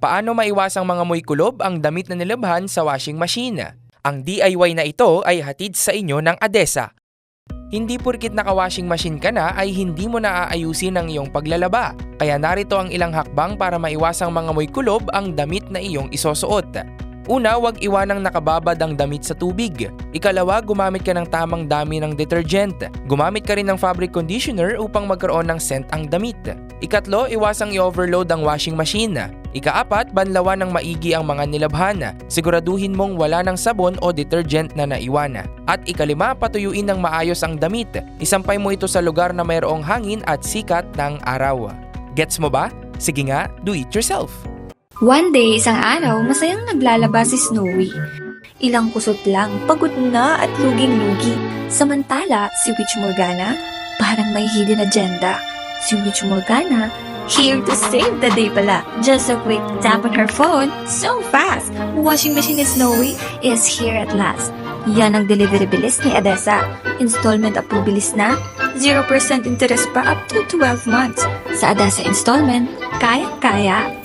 Paano maiwasang mag-amoy-kulob ang damit na nilabhan sa washing machine? Ang DIY na ito ay hatid sa inyo ng ADESA. Hindi porkit naka-washing machine ka na ay hindi mo na aayusin ang iyong paglalaba. Kaya narito ang ilang hakbang para maiwasang mag-amoy-kulob ang damit na iyong isusuot. Una, huwag iwanang nakababad ang damit sa tubig. Ikalawa, gumamit ka ng tamang dami ng detergent. Gumamit ka rin ng fabric conditioner upang magkaroon ng scent ang damit. Ikatlo, iwasang i-overload ang washing machine. Ikaapat, banlawan ng maigi ang mga nilabhan. Siguraduhin mong wala ng sabon o detergent na naiwan. At ikalima, patuyuin ng maayos ang damit. Isampay mo ito sa lugar na mayroong hangin at sikat ng araw. Gets mo ba? Sige nga, do it yourself! One day, isang araw, masayang naglalaba si Snowy. Ilang kusot lang, pagod na at luging-lugi. Samantala, si Witch Morgana, parang may hidden agenda. Si Witch Morgana, here to save the day pala. Just a quick tap on her phone, so fast! Washing machine ni Snowy is here at last. Yan ang delivery bilis ni ADESA. Installment approve bilis na, 0% interest pa up to 12 months. Sa ADESA installment, kaya-kaya.